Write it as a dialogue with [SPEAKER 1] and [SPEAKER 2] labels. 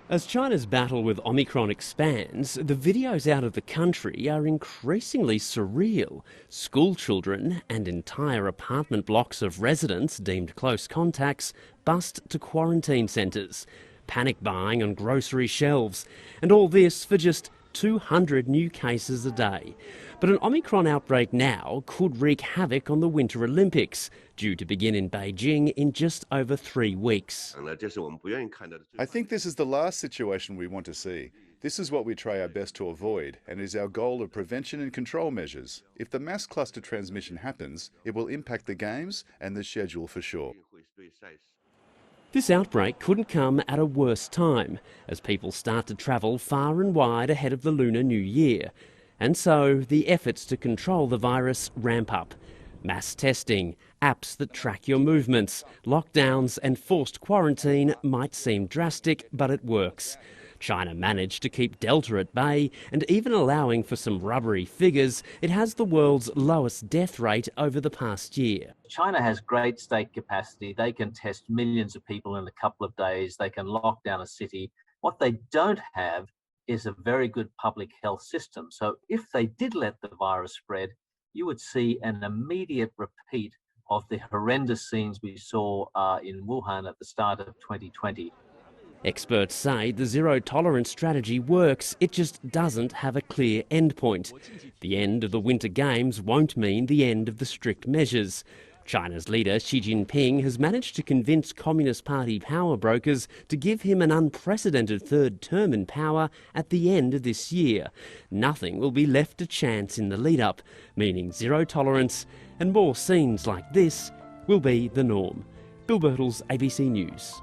[SPEAKER 1] As China's battle with Omicron expands, the videos out of the country are increasingly surreal. School children and entire apartment blocks of residents deemed close contacts bussed to quarantine centres, panic buying on grocery shelves, and all this for just 200 new cases a day. But an Omicron outbreak now could wreak havoc on the Winter Olympics, due to begin in Beijing in just over 3 weeks.
[SPEAKER 2] I think this is the last situation we want to see. This is what we try our best to avoid, and is our goal of prevention and control measures. If the mass cluster transmission happens, it will impact the Games and the schedule for sure.
[SPEAKER 1] This outbreak couldn't come at a worse time, as people start to travel far and wide ahead of the Lunar New Year. And so the efforts to control the virus ramp up. Mass testing, apps that track your movements, lockdowns and forced quarantine might seem drastic, but it works. China managed to keep Delta at bay, and even allowing for some rubbery figures, it has the world's lowest death rate over the past year.
[SPEAKER 3] China has great state capacity. They can test millions of people in a couple of days. They can lock down a city. What they don't have is a very good public health system. So if they did let the virus spread, you would see an immediate repeat of the horrendous scenes we saw in Wuhan at the start of 2020.
[SPEAKER 1] Experts say the zero-tolerance strategy works, it just doesn't have a clear endpoint. The end of the Winter Games won't mean the end of the strict measures. China's leader Xi Jinping has managed to convince Communist Party power brokers to give him an unprecedented third term in power at the end of this year. Nothing will be left to chance in the lead-up, meaning zero tolerance, and more scenes like this will be the norm. Bill Birtles, ABC News.